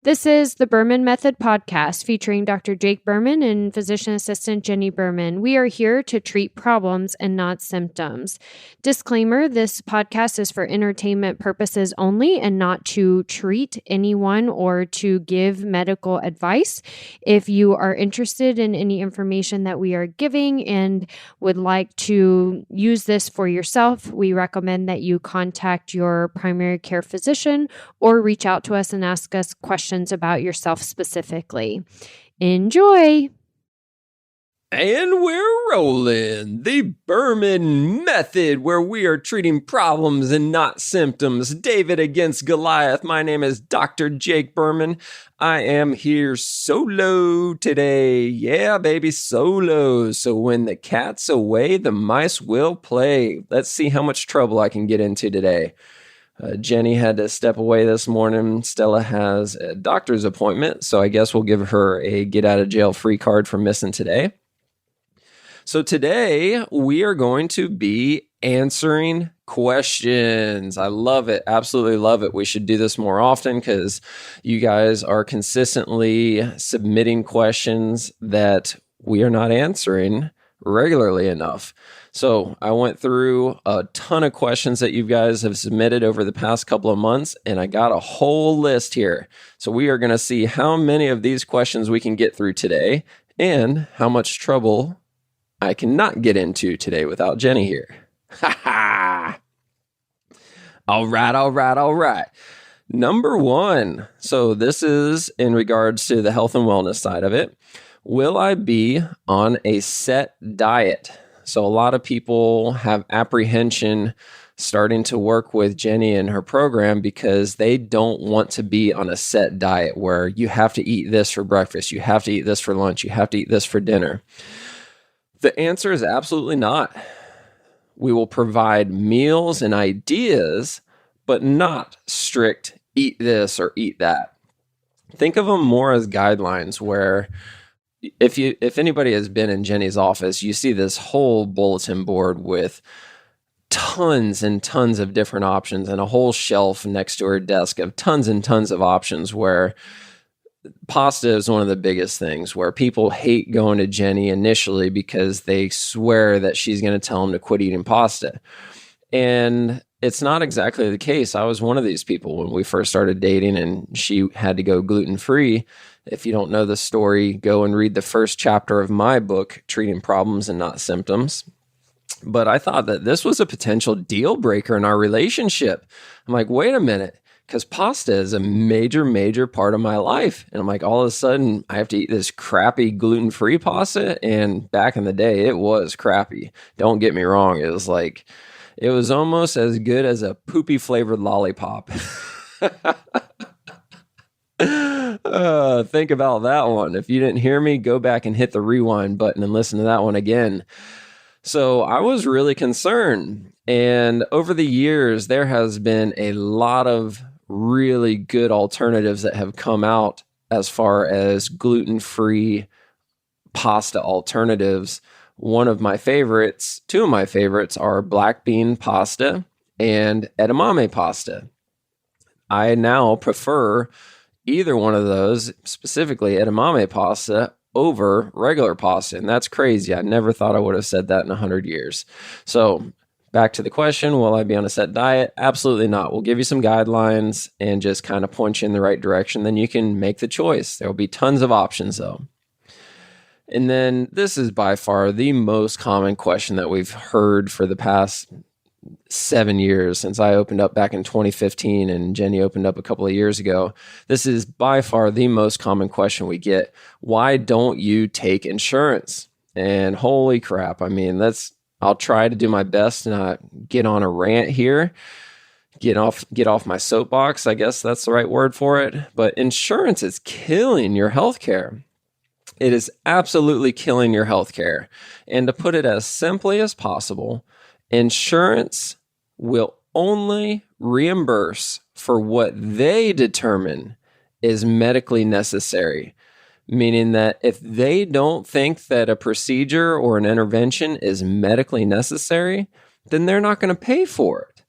This is the Berman Method podcast featuring Dr. Jake Berman and physician assistant Jenny Berman. We are here to treat problems and not symptoms. Disclaimer, this podcast is for entertainment purposes only and not to treat anyone or to give medical advice. If you are interested in any information that we are giving and would like to use this for yourself, we recommend that you contact your primary care physician or reach out to us and ask us questions about yourself specifically. Enjoy! And we're rolling. The Berman Method, where we are treating problems and not symptoms. David against Goliath. My name is Dr. Jake Berman. I am here solo today. Yeah, baby, solo. So when the cat's away, the mice will play. Let's see how much trouble I can get into today. Jenny had to step away this morning. Stella has a doctor's appointment, so I guess we'll give her a get-out-of-jail-free card for missing today. So today, we are going to be answering questions. I love it. Absolutely love it. We should do this more often because you guys are consistently submitting questions that we are not answering regularly enough. So I went through a ton of questions that you guys have submitted over the past couple of months, and I got a whole list here. So we are going to see how many of these questions we can get through today and how much trouble I cannot get into today without Jenny here. Ha ha! All right. Number one. So this is in regards to the health and wellness side of it. Will I be on a set diet? So a lot of people have apprehension starting to work with Jenny and her program because they don't want to be on a set diet where you have to eat this for breakfast, you have to eat this for lunch, you have to eat this for dinner. The answer is absolutely not. We will provide meals and ideas, but not strict eat this or eat that. Think of them more as guidelines where if anybody has been in Jenny's office, you see this whole bulletin board with tons and tons of different options and a whole shelf next to her desk of tons and tons of options where pasta is one of the biggest things where people hate going to Jenny initially because they swear that she's going to tell them to quit eating pasta. And it's not exactly the case. I was one of these people when we first started dating and she had to go gluten-free. If you don't know the story, go and read the first chapter of my book, Treating Problems and Not Symptoms. But I thought that this was a potential deal breaker in our relationship. I'm like, wait a minute, because pasta is a major part of my life. And I'm like, all of a sudden, I have to eat this crappy gluten-free pasta. And back in the day, it was crappy. Don't get me wrong. It was almost as good as a poopy flavored lollipop. Think about that one. If you didn't hear me, go back and hit the rewind button and listen to that one again. So I was really concerned. And over the years, there has been a lot of really good alternatives that have come out as far as gluten-free pasta alternatives. Two of my favorites are black bean pasta and edamame pasta. I now prefer either one of those, specifically edamame pasta, over regular pasta. And that's crazy. I never thought I would have said that in 100 years. So back to the question, will I be on a set diet? Absolutely not. We'll give you some guidelines and just kind of point you in the right direction. Then you can make the choice. There will be tons of options though. And then this is by far the most common question that we've heard for the past 7 years since I opened up back in 2015 and Jenny opened up a couple of years ago. This is by far the most common question we get. Why don't you take insurance? And holy crap. I mean, I'll try to do my best to not get on a rant here, get off my soapbox. I guess that's the right word for it. But insurance is killing your healthcare. It is absolutely killing your healthcare. And to put it as simply as possible, insurance will only reimburse for what they determine is medically necessary, meaning that if they don't think that a procedure or an intervention is medically necessary, then they're not going to pay for it.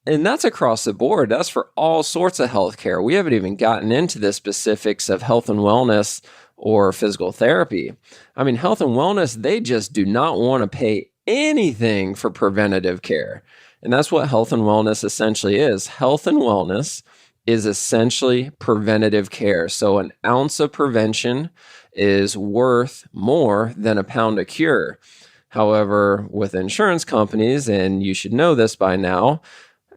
And that's across the board. That's for all sorts of healthcare. We haven't even gotten into the specifics of health and wellness or physical therapy. I mean, health and wellness, they just do not want to pay anything for preventative care. And that's what health and wellness essentially is. Health and wellness is essentially preventative care. So an ounce of prevention is worth more than a pound of cure. However, with insurance companies, and you should know this by now,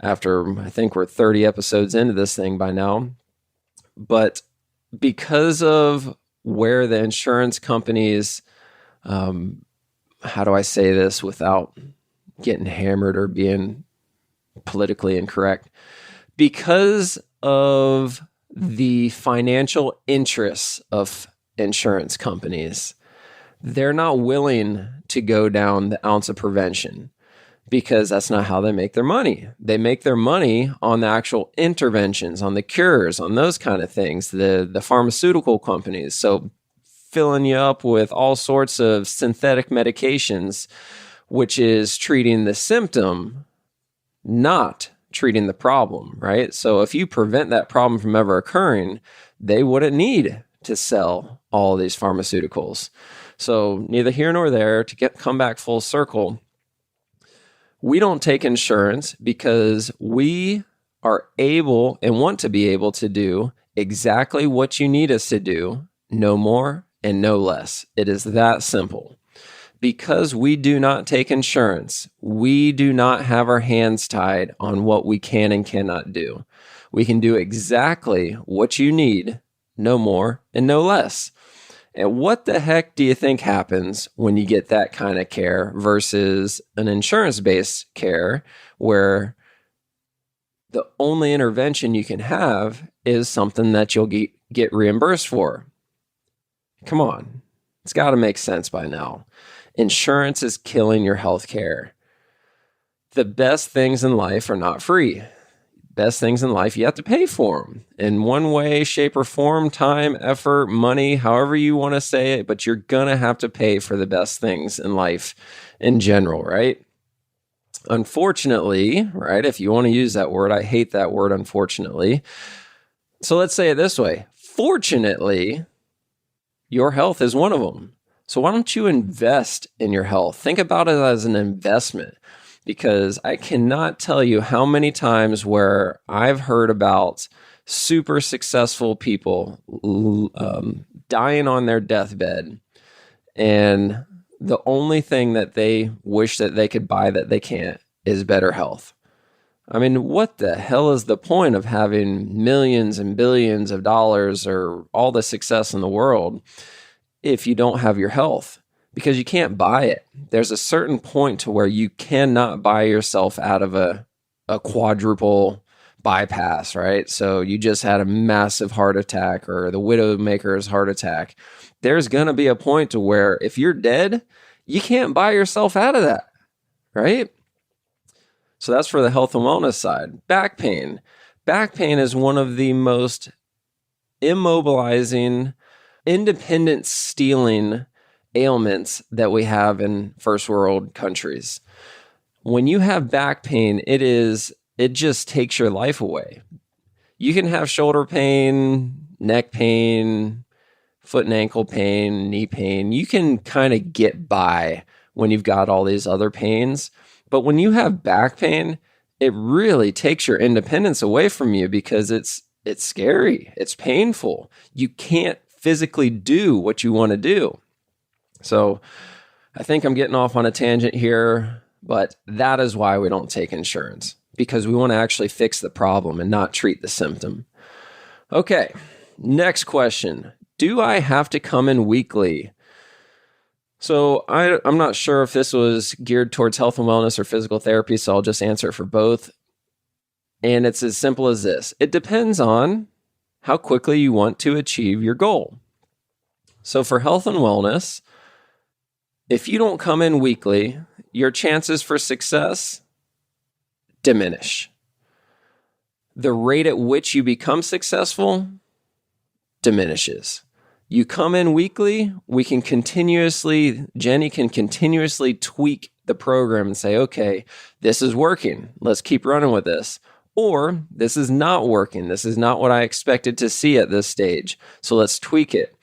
after I think we're 30 episodes into this thing by now, but because of where the insurance companies, how do I say this without getting hammered or being politically incorrect? Because of the financial interests of insurance companies, they're not willing to go down the ounce of prevention because that's not how they make their money. They make their money on the actual interventions, on the cures, on those kind of things, the pharmaceutical companies. So filling you up with all sorts of synthetic medications, which is treating the symptom, not treating the problem, right? So if you prevent that problem from ever occurring, they wouldn't need to sell all these pharmaceuticals. So neither here nor there, to come back full circle, we don't take insurance because we are able and want to be able to do exactly what you need us to do, no more and no less. It is that simple. Because we do not take insurance, we do not have our hands tied on what we can and cannot do. We can do exactly what you need, no more and no less. And what the heck do you think happens when you get that kind of care versus an insurance-based care where the only intervention you can have is something that you'll get reimbursed for? Come on. It's got to make sense by now. Insurance is killing your health care. The best things in life are not free. Best things in life, you have to pay for them in one way, shape, or form, time, effort, money, however you want to say it, but you're going to have to pay for the best things in life in general, right? Unfortunately, right, if you want to use that word, I hate that word, unfortunately. So let's say it this way. Fortunately, your health is one of them. So why don't you invest in your health? Think about it as an investment. Because I cannot tell you how many times where I've heard about super successful people dying on their deathbed, and the only thing that they wish that they could buy that they can't is better health. I mean, what the hell is the point of having millions and billions of dollars or all the success in the world if you don't have your health? Because you can't buy it. There's a certain point to where you cannot buy yourself out of a quadruple bypass, right? So you just had a massive heart attack or the widowmaker's heart attack. There's going to be a point to where if you're dead, you can't buy yourself out of that, right? So that's for the health and wellness side. Back pain. Back pain is one of the most immobilizing, independence stealing ailments that we have in first world countries. When you have back pain, it just takes your life away. You can have shoulder pain, neck pain, foot and ankle pain, knee pain. You can kind of get by when you've got all these other pains. But when you have back pain, it really takes your independence away from you because it's scary. It's painful. You can't physically do what you want to do. So I think I'm getting off on a tangent here, but that is why we don't take insurance, because we want to actually fix the problem and not treat the symptom. Okay, next question. Do I have to come in weekly? So I'm not sure if this was geared towards health and wellness or physical therapy, so I'll just answer it for both. And it's as simple as this. It depends on how quickly you want to achieve your goal. So for health and wellness, if you don't come in weekly, your chances for success diminish. The rate at which you become successful diminishes. You come in weekly, Jenny can continuously tweak the program and say, okay, this is working. Let's keep running with this. Or this is not working. This is not what I expected to see at this stage. So let's tweak it.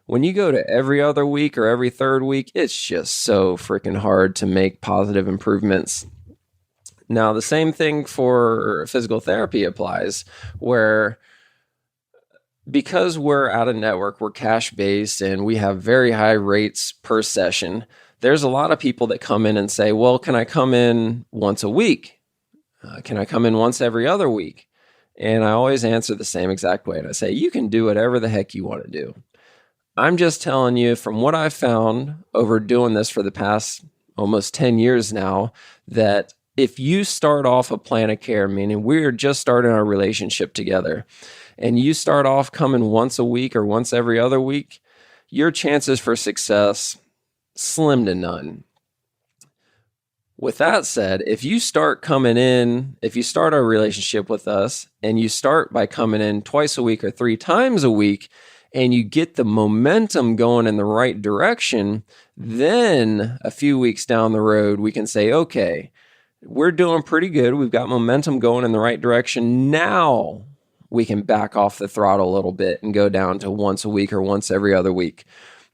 When you go to every other week or every third week, it's just so freaking hard to make positive improvements. Now, the same thing for physical therapy applies, where because we're out of network, we're cash-based, and we have very high rates per session, there's a lot of people that come in and say, well, can I come in once a week? Can I come in once every other week? And I always answer the same exact way. And I say, you can do whatever the heck you want to do. I'm just telling you from what I've found over doing this for the past almost 10 years now, that if you start off a plan of care, meaning we're just starting our relationship together, and you start off coming once a week or once every other week, your chances for success, slim to none. With that said, if you start coming in, if you start our relationship with us and you start by coming in twice a week or 3 times a week, and you get the momentum going in the right direction, then a few weeks down the road, we can say, okay, we're doing pretty good. We've got momentum going in the right direction. Now we can back off the throttle a little bit and go down to once a week or once every other week.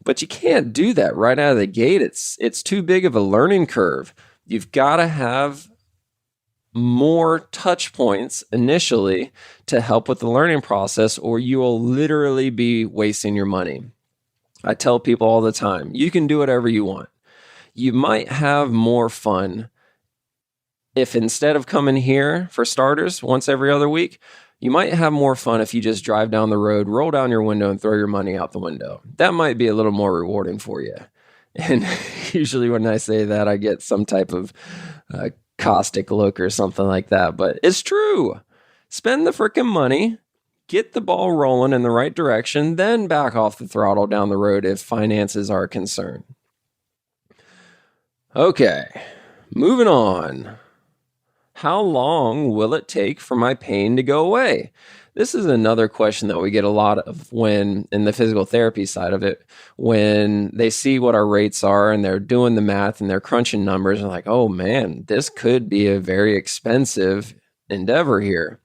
But you can't do that right out of the gate. It's too big of a learning curve. You've got to have more touch points initially to help with the learning process, or you will literally be wasting your money. I tell people all the time, you can do whatever you want. You might have more fun if instead of coming here, for starters, once every other week, you might have more fun if you just drive down the road, roll down your window, and throw your money out the window. That might be a little more rewarding for you. And usually when I say that, I get some type of caustic look or something like that. But it's true. Spend the freaking money, get the ball rolling in the right direction, then back off the throttle down the road if finances are a concern. Okay, moving on. How long will it take for my pain to go away? This is another question that we get a lot of when in the physical therapy side of it, when they see what our rates are and they're doing the math and they're crunching numbers and like, oh man, this could be a very expensive endeavor here.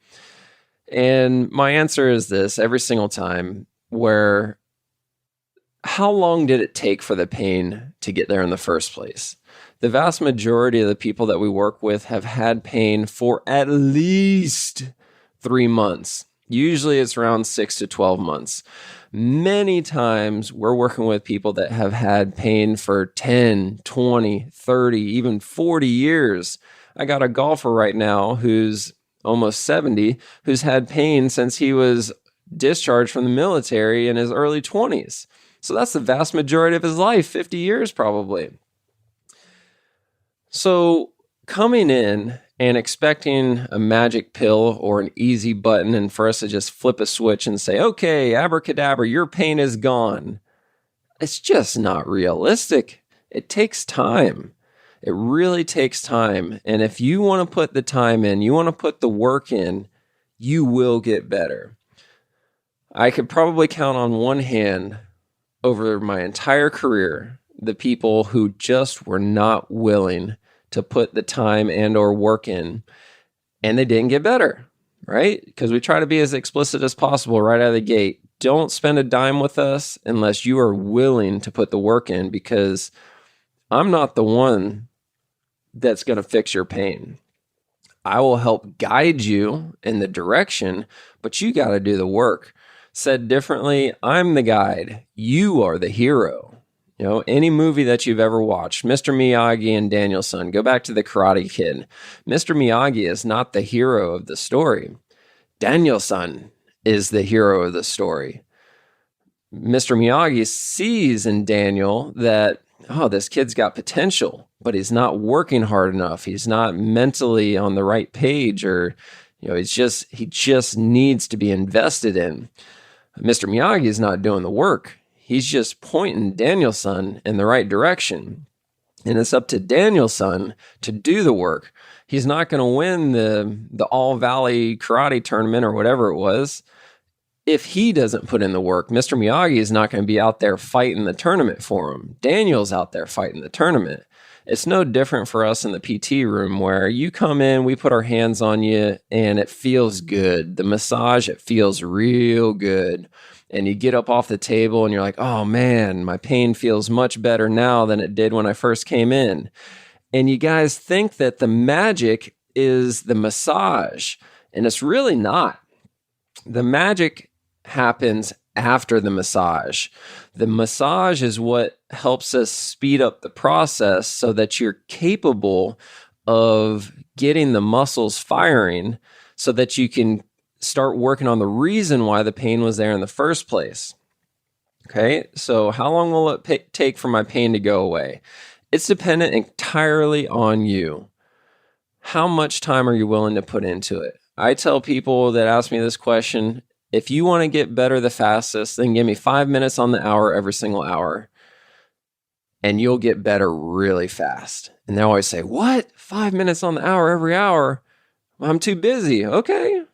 And my answer is this every single time, where how long did it take for the pain to get there in the first place? The vast majority of the people that we work with have had pain for at least 3 months. Usually it's around 6 to 12 months. Many times we're working with people that have had pain for 10, 20, 30, even 40 years. I got a golfer right now who's almost 70, who's had pain since he was discharged from the military in his early 20s. So that's the vast majority of his life, 50 years probably. So coming in and expecting a magic pill or an easy button and for us to just flip a switch and say, okay, abracadabra, your pain is gone. It's just not realistic. It takes time. It really takes time. And if you want to put the time in, you want to put the work in, you will get better. I could probably count on one hand over my entire career the people who just were not willing to put the time and or work in, and they didn't get better, right? Because we try to be as explicit as possible right out of the gate. Don't spend a dime with us unless you are willing to put the work in, because I'm not the one that's going to fix your pain. I will help guide you in the direction, but you got to do the work. Said differently, I'm the guide. You are the hero. You know, any movie that you've ever watched, Mr. Miyagi and Daniel-san, go back to The Karate Kid. Mr. Miyagi is not the hero of the story. Daniel-san is the hero of the story. Mr. Miyagi sees in Daniel that, oh, this kid's got potential, but he's not working hard enough. He's not mentally on the right page, or, you know, he just needs to be invested in. Mr. Miyagi is not doing the work. He's just pointing Daniel-san in the right direction. And it's up to Daniel-san to do the work. He's not going to win the All Valley Karate tournament or whatever it was if he doesn't put in the work. Mr. Miyagi is not going to be out there fighting the tournament for him. Daniel's out there fighting the tournament. It's no different for us in the PT room where you come in, we put our hands on you, and it feels good. The massage, it feels real good. And you get up off the table and you're like, oh man, my pain feels much better now than it did when I first came in. And you guys think that the magic is the massage, and it's really not. The magic happens after the massage. The massage is what helps us speed up the process so that you're capable of getting the muscles firing so that you can start working on the reason why the pain was there in the first place. Okay, so how long will it take for my pain to go away? It's dependent entirely on you. How much time are you willing to put into it? I tell people that ask me this question, if you want to get better the fastest, then give me 5 minutes on the hour every single hour, and you'll get better really fast. And they always say, what? 5 minutes on the hour every hour? I'm too busy. Okay.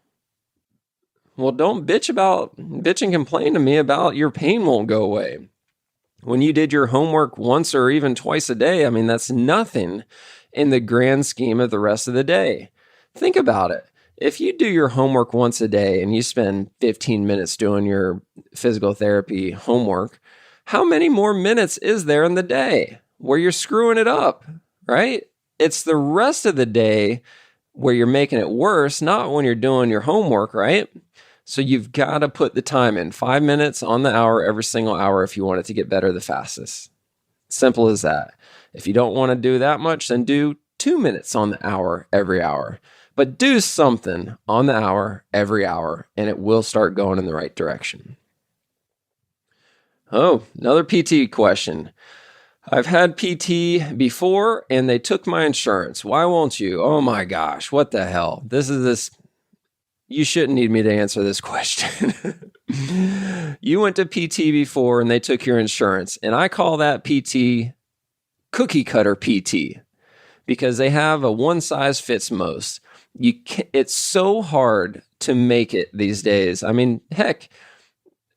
Well, don't bitch and complain to me about your pain won't go away. When you did your homework once or even twice a day, I mean, that's nothing in the grand scheme of the rest of the day. Think about it. If you do your homework once a day and you spend 15 minutes doing your physical therapy homework, how many more minutes is there in the day where you're screwing it up, right? It's the rest of the day where you're making it worse, not when you're doing your homework, right? So you've got to put the time in, 5 minutes on the hour every single hour if you want it to get better the fastest. Simple as that. If you don't want to do that much, then do 2 minutes on the hour every hour. But do something on the hour every hour, and it will start going in the right direction. Oh, another PT question. I've had PT before, and they took my insurance. Why won't you? Oh my gosh, what the hell? You shouldn't need me to answer this question. You went to PT before, and they took your insurance, and I call that PT cookie cutter PT because they have a one size fits most. It's so hard to make it these days. I mean, heck,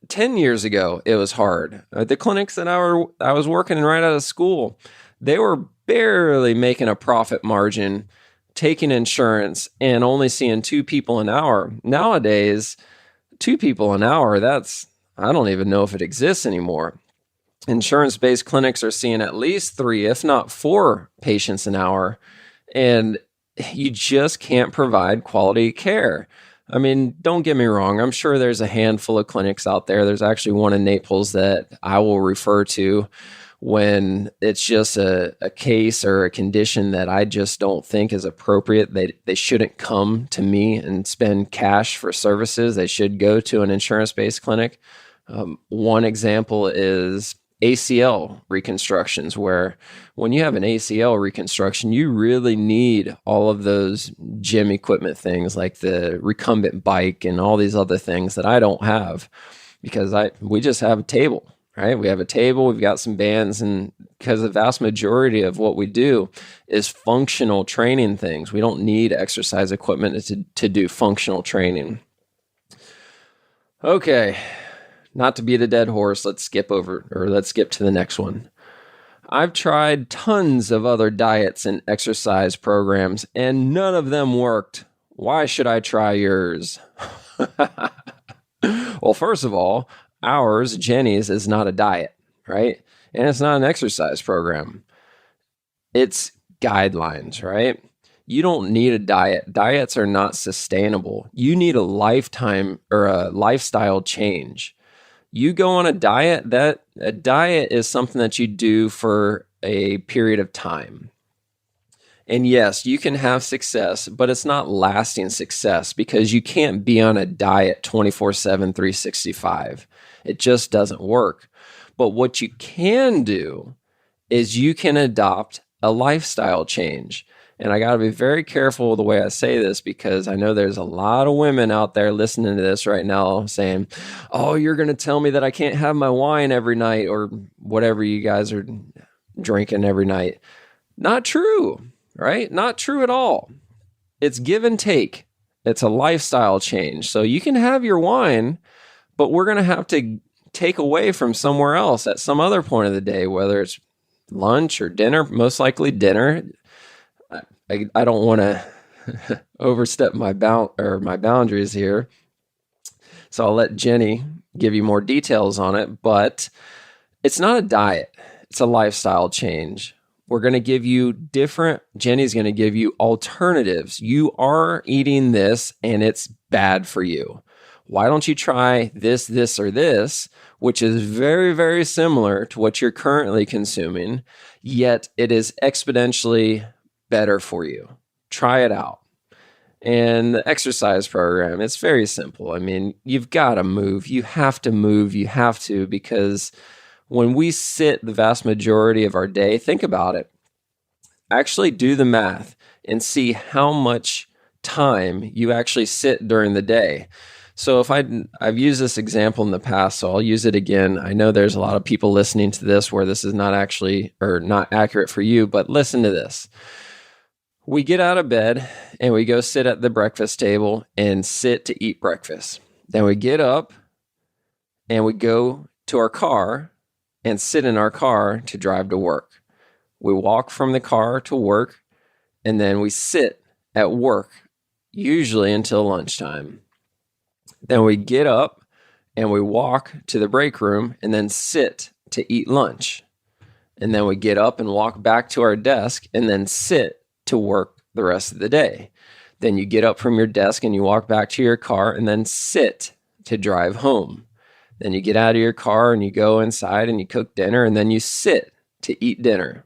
10 years ago, it was hard. The clinics that I was working in right out of school, they were barely making a profit margin, taking insurance, and only seeing 2 people an hour. Nowadays, 2 people an hour, I don't even know if it exists anymore. Insurance-based clinics are seeing at least 3, if not 4 patients an hour. And you just can't provide quality care. I mean, don't get me wrong. I'm sure there's a handful of clinics out there. There's actually one in Naples that I will refer to when it's just a case or a condition that I just don't think is appropriate. They shouldn't come to me and spend cash for services. They should go to an insurance-based clinic. One example is ACL reconstructions, where when you have an ACL reconstruction, you really need all of those gym equipment things like the recumbent bike and all these other things that I don't have because we just have a table, right? We have a table, we've got some bands, and because the vast majority of what we do is functional training things. We don't need exercise equipment to do functional training. Okay. Not to beat a dead horse, let's skip to the next one. I've tried tons of other diets and exercise programs, and none of them worked. Why should I try yours? Well, first of all, ours, Jenny's, is not a diet, right? And it's not an exercise program. It's guidelines, right? You don't need a diet. Diets are not sustainable. You need a lifetime or a lifestyle change. You go on a diet, a diet is something that you do for a period of time. And yes, you can have success, but it's not lasting success because you can't be on a diet 24/7, 365. It just doesn't work. But what you can do is you can adopt a lifestyle change. And I got to be very careful with the way I say this because I know there's a lot of women out there listening to this right now saying, oh, you're going to tell me that I can't have my wine every night or whatever you guys are drinking every night. Not true, right? Not true at all. It's give and take. It's a lifestyle change. So you can have your wine, but we're going to have to take away from somewhere else at some other point of the day, whether it's lunch or dinner, most likely dinner. I don't want to overstep my boundaries here. So I'll let Jenny give you more details on it, but it's not a diet. It's a lifestyle change. We're going to give you Jenny's going to give you alternatives. You are eating this and it's bad for you. Why don't you try this, or this, which is very, very similar to what you're currently consuming, yet it is exponentially better for you. Try it out. And the exercise program, it's very simple. I mean, you've got to move. You have to move. You have to, because when we sit the vast majority of our day, think about it. Actually do the math and see how much time you actually sit during the day. So if I've used this example in the past, so I'll use it again. I know there's a lot of people listening to this where this is not actually or not accurate for you, but listen to this. We get out of bed and we go sit at the breakfast table and sit to eat breakfast. Then we get up and we go to our car and sit in our car to drive to work. We walk from the car to work and then we sit at work, usually until lunchtime. Then we get up and we walk to the break room and then sit to eat lunch. And then we get up and walk back to our desk and then sit to work the rest of the day. Then you get up from your desk and you walk back to your car and then sit to drive home. Then you get out of your car and you go inside and you cook dinner and then you sit to eat dinner.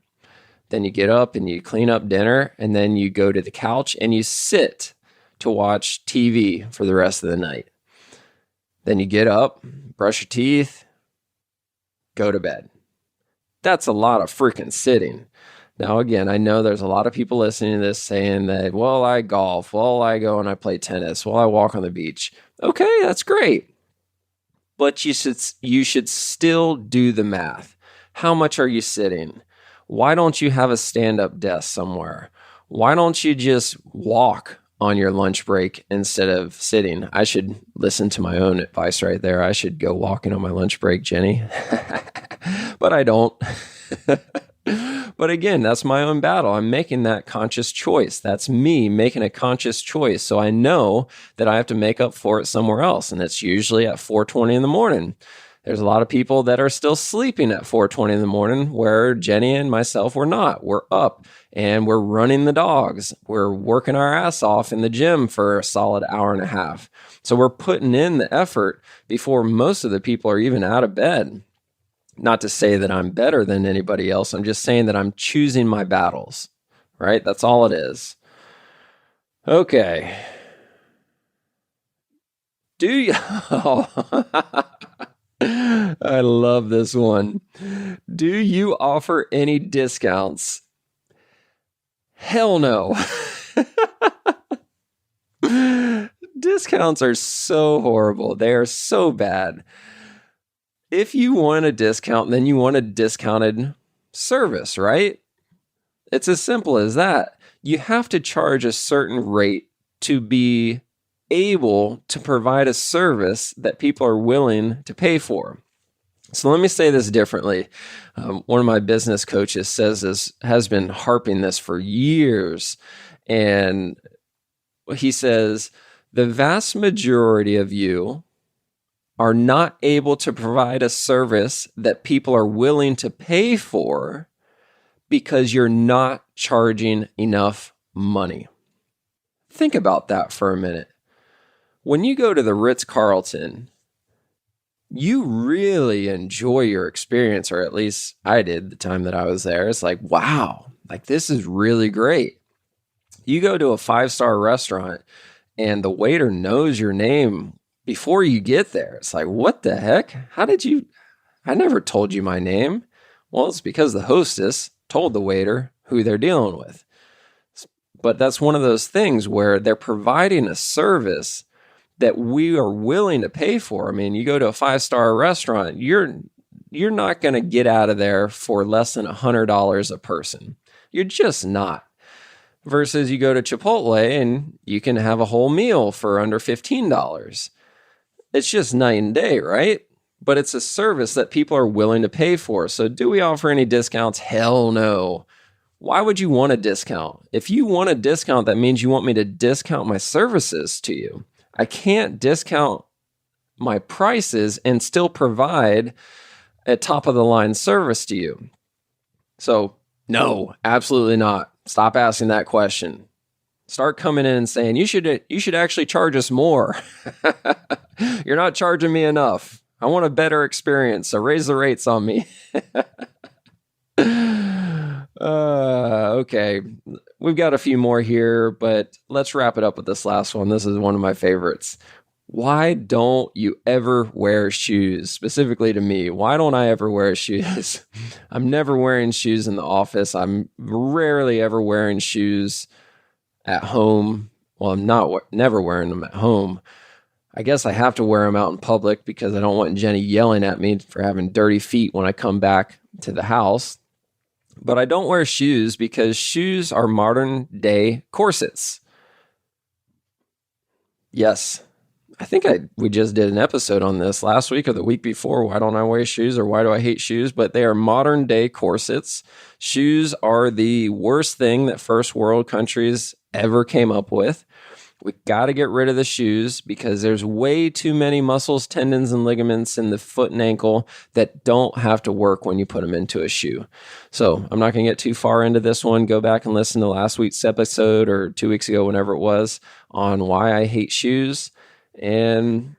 Then you get up and you clean up dinner and then you go to the couch and you sit to watch TV for the rest of the night. Then you get up, brush your teeth, go to bed. That's a lot of freaking sitting. Now, again, I know there's a lot of people listening to this saying that, well, I golf, well, I go and I play tennis, well, I walk on the beach. Okay, that's great. But you should still do the math. How much are you sitting? Why don't you have a stand-up desk somewhere? Why don't you just walk on your lunch break instead of sitting? I should listen to my own advice right there. I should go walking on my lunch break, Jenny. But I don't. But again, that's my own battle. I'm making that conscious choice. That's me making a conscious choice. So I know that I have to make up for it somewhere else. And it's usually at 4:20 in the morning. There's a lot of people that are still sleeping at 4:20 in the morning where Jenny and myself were not. We're up and we're running the dogs. We're working our ass off in the gym for a solid hour and a half. So we're putting in the effort before most of the people are even out of bed. Not to say that I'm better than anybody else. I'm just saying that I'm choosing my battles, right? That's all it is. Okay. Do you... I love this one. Do you offer any discounts? Hell no. Discounts are so horrible. They are so bad. If you want a discount, then you want a discounted service, right? It's as simple as that. You have to charge a certain rate to be able to provide a service that people are willing to pay for. So let me say this differently. One of my business coaches says this, has been harping this for years. And he says, the vast majority of you are not able to provide a service that people are willing to pay for because you're not charging enough money. Think about that for a minute. When you go to the Ritz-Carlton, you really enjoy your experience, or at least I did the time that I was there. It's like, wow, like this is really great. You go to a 5-star restaurant and the waiter knows your name before you get there. It's like, what the heck? I never told you my name. Well, it's because the hostess told the waiter who they're dealing with. But that's one of those things where they're providing a service that we are willing to pay for. I mean, you go to a 5-star restaurant, you're not going to get out of there for less than $100 a person. You're just not. Versus you go to Chipotle and you can have a whole meal for under $15. It's just night and day, right? but it's a service that people are willing to pay for. So do we offer any discounts? Hell no. Why would you want a discount? If you want a discount, that means you want me to discount my services to you. I can't discount my prices and still provide a top of the line service to you. So no, absolutely not. Stop asking that question. Start coming in and saying, you should actually charge us more. You're not charging me enough. I want a better experience, so raise the rates on me. Okay, we've got a few more here, but let's wrap it up with this last one. This is one of my favorites. Why don't you ever wear shoes? Specifically to me, why don't I ever wear shoes? I'm never wearing shoes in the office. I'm rarely ever wearing shoes at home. Well, I'm never wearing them at home. I guess I have to wear them out in public because I don't want Jenny yelling at me for having dirty feet when I come back to the house. But I don't wear shoes because shoes are modern day corsets. Yes. I think we just did an episode on this last week or the week before. Why don't I wear shoes, or why do I hate shoes? But they are modern day corsets. Shoes are the worst thing that first world countries ever came up with. We got to get rid of the shoes because there's way too many muscles, tendons, and ligaments in the foot and ankle that don't have to work when you put them into a shoe. So I'm not going to get too far into this one. Go back and listen to last week's episode or 2 weeks ago, whenever it was, on why I hate shoes. And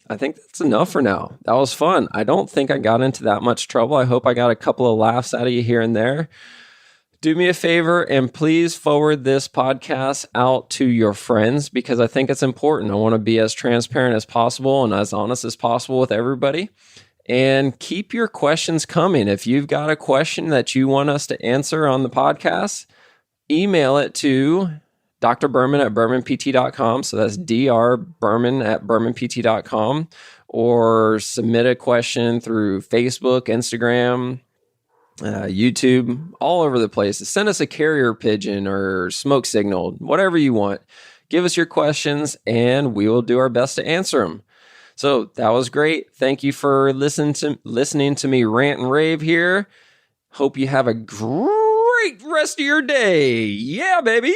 I think that's enough for now. That was fun. I don't think I got into that much trouble. I hope I got a couple of laughs out of you here and there. Do me a favor and please forward this podcast out to your friends because I think it's important. I want to be as transparent as possible and as honest as possible with everybody. And keep your questions coming. If you've got a question that you want us to answer on the podcast, email it to Dr. Berman at bermanpt.com. So that's drberman at bermanpt.com, or submit a question through Facebook, Instagram, YouTube, all over the place. Send us a carrier pigeon or smoke signal, whatever you want. Give us your questions and we will do our best to answer them. So that was great. Thank you for listening to me rant and rave here. Hope you have a great rest of your day. Yeah, baby.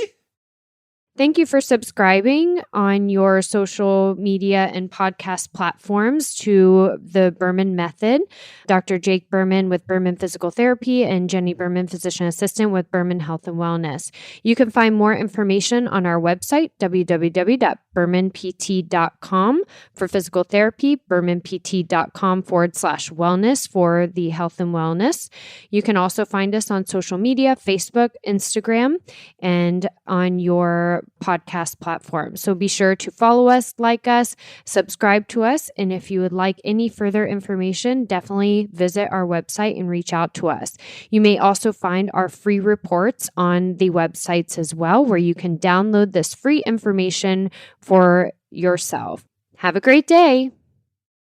Thank you for subscribing on your social media and podcast platforms to the Berman Method. Dr. Jake Berman with Berman Physical Therapy and Jenny Berman, Physician Assistant with Berman Health and Wellness. You can find more information on our website, www.bermanpt.com for physical therapy, bermanpt.com/wellness for the health and wellness. You can also find us on social media, Facebook, Instagram, and on your podcast platform. So be sure to follow us, like us, subscribe to us. And if you would like any further information, definitely visit our website and reach out to us. You may also find our free reports on the websites as well, where you can download this free information for yourself. Have a great day.